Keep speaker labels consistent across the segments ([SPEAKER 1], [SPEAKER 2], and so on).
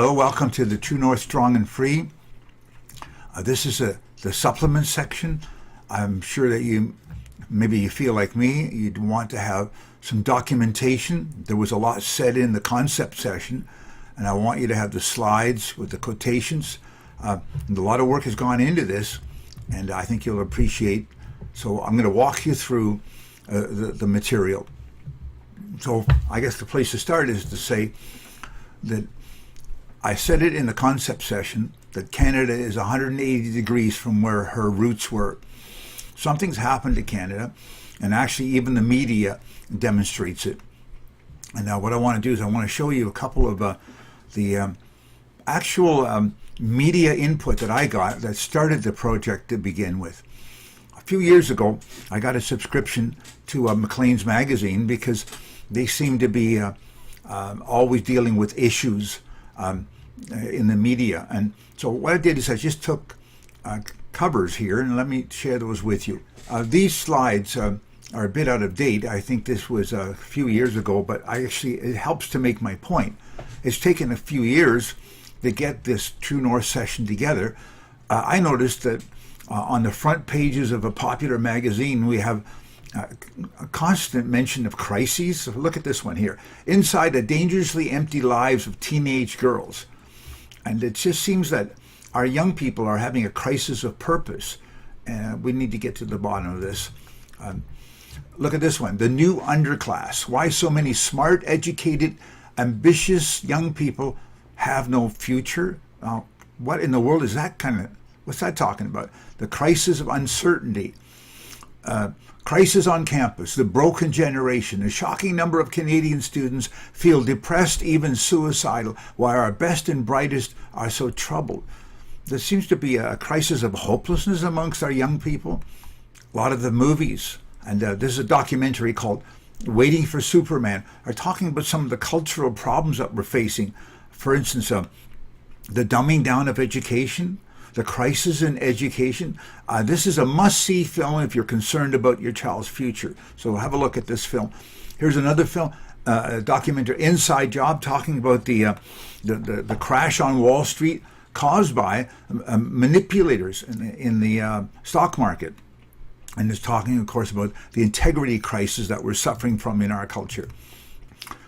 [SPEAKER 1] Hello, welcome to the True North Strong and Free. This is the supplement section. I'm sure that maybe you feel like me, you'd want to have some documentation. There was a lot said in the concept session, and I want you to have the slides with the quotations. And a lot of work has gone into this, and I think you'll appreciate. So I'm going to walk you through the material. So I guess the place to start is to say that I said it in the concept session that Canada is 180 degrees from where her roots were. Something's happened to Canada, and actually even the media demonstrates it. And now what I want to do is I want to show you a couple of the actual media input that I got that started the project to begin with. A few years ago, I got a subscription to Maclean's magazine because they seem to be always dealing with issues in the media. And so what I did is I just took covers here, and let me share those with you. These slides are a bit out of date. I think this was a few years ago, but it helps to make my point. It's taken a few years to get this True North session together. I noticed that on the front pages of a popular magazine, we have a constant mention of crises. So look at this one here. Inside the dangerously empty lives of teenage girls. And it just seems that our young people are having a crisis of purpose. And we need to get to the bottom of this. Look at this one. The new underclass. Why so many smart, educated, ambitious young people have no future? What in the world is that what's that talking about? The crisis of uncertainty. Crisis on campus, the broken generation. A shocking number of Canadian students feel depressed, even suicidal, while our best and brightest are so troubled. There seems to be a crisis of hopelessness amongst our young people. A lot of the movies, and this is a documentary called Waiting for Superman, are talking about some of the cultural problems that we're facing. For instance, the dumbing down of education, the crisis in education. This is a must-see film if you're concerned about your child's future. So have a look at this film. Here's another film, a documentary, Inside Job, talking about the crash on Wall Street caused by manipulators in the stock market. And it's talking, of course, about the integrity crisis that we're suffering from in our culture.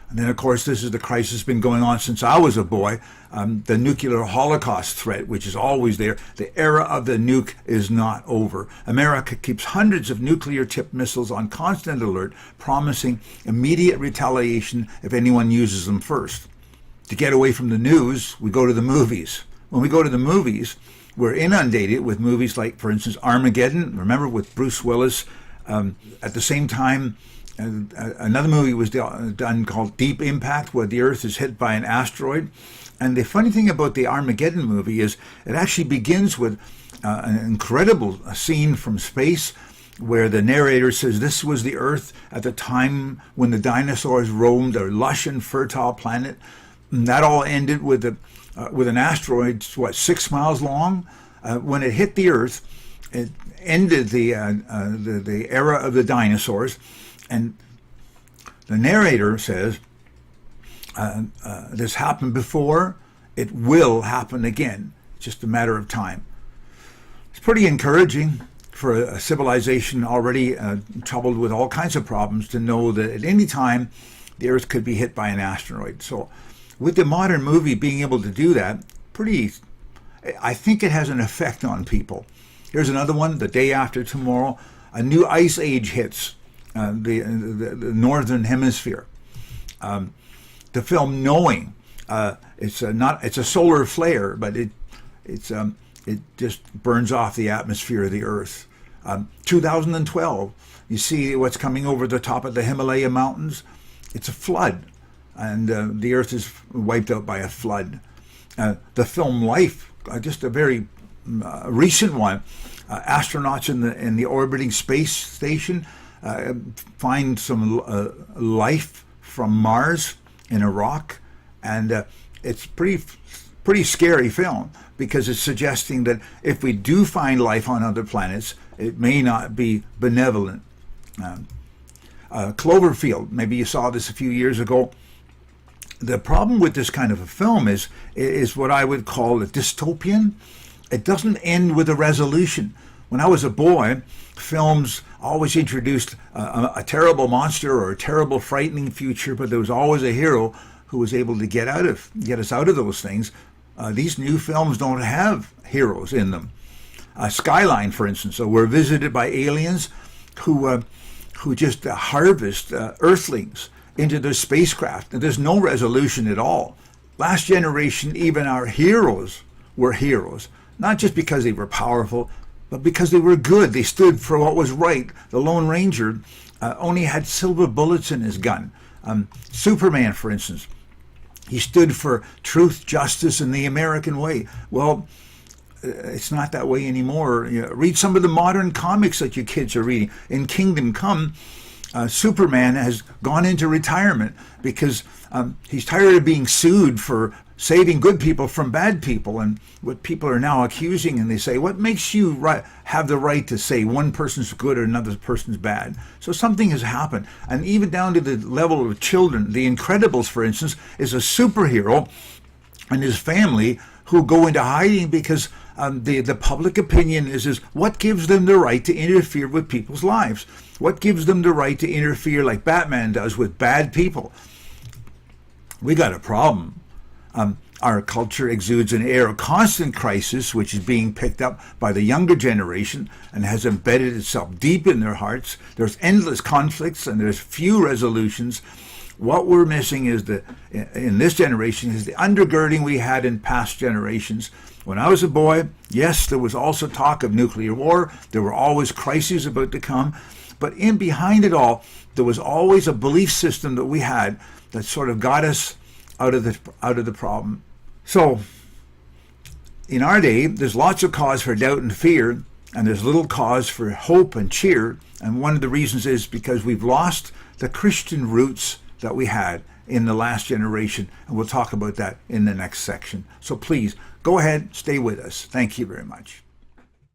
[SPEAKER 1] And then, of course, this is the crisis that's been going on since I was a boy, the nuclear holocaust threat, which is always there. The era of the nuke is not over. America keeps hundreds of nuclear-tipped missiles on constant alert, promising immediate retaliation if anyone uses them first. To get away from the news, we go to the movies. When we go to the movies, we're inundated with movies like, for instance, Armageddon, remember, with Bruce Willis. At the same time, another movie was done called Deep Impact, where the Earth is hit by an asteroid. And the funny thing about the Armageddon movie is it actually begins with an incredible scene from space where the narrator says this was the Earth at the time when the dinosaurs roamed a lush and fertile planet. And that all ended with an asteroid, 6 miles long? When it hit the Earth, it ended the era of the dinosaurs. And the narrator says, this happened before, it will happen again. It's just a matter of time. It's pretty encouraging for a civilization already troubled with all kinds of problems to know that at any time the Earth could be hit by an asteroid. So with the modern movie being able to do that, I think it has an effect on people. Here's another one, The Day After Tomorrow. A new ice age hits the northern hemisphere. The film Knowing, it's a solar flare, but it just burns off the atmosphere of the Earth. 2012, you see what's coming over the top of the Himalaya mountains. It's a flood, and the Earth is wiped out by a flood. The film Life, just a very recent one. Astronauts in the orbiting space station find some life from Mars in a rock, and it's pretty scary film because it's suggesting that if we do find life on other planets, it may not be benevolent. Cloverfield, maybe you saw this a few years ago. The problem with this kind of a film is what I would call a dystopian. It doesn't end with a resolution. When I was a boy, films always introduced a terrible monster or a terrible, frightening future, but there was always a hero who was able to get us out of those things. These new films don't have heroes in them. Skyline, for instance, so we're visited by aliens who just harvest Earthlings into their spacecraft. And there's no resolution at all. Last generation, even our heroes were heroes, not just because they were powerful, but because they were good. They stood for what was right. The Lone Ranger only had silver bullets in his gun. Superman, for instance, he stood for truth, justice, and the American way. Well, it's not that way anymore. Read some of the modern comics that you kids are reading. In Kingdom Come, Superman has gone into retirement because he's tired of being sued for saving good people from bad people. And what people are now accusing, and they say, what makes you have the right to say one person's good or another person's bad? So something has happened. And even down to the level of children. The Incredibles, for instance, is a superhero and his family who go into hiding because the public opinion is what gives them the right to interfere with people's lives? What gives them the right to interfere like Batman does with bad people? We got a problem. Our culture exudes an air of constant crisis, which is being picked up by the younger generation and has embedded itself deep in their hearts. There's endless conflicts and there's few resolutions. What we're missing is in this generation is the undergirding we had in past generations. When I was a boy, yes, there was also talk of nuclear war. There were always crises about to come. But in behind it all, there was always a belief system that we had that sort of got us out of the problem. So, in our day, there's lots of cause for doubt and fear, and there's little cause for hope and cheer. And one of the reasons is because we've lost the Christian roots that we had in the last generation. And we'll talk about that in the next section. So please, go ahead, stay with us. Thank you very much.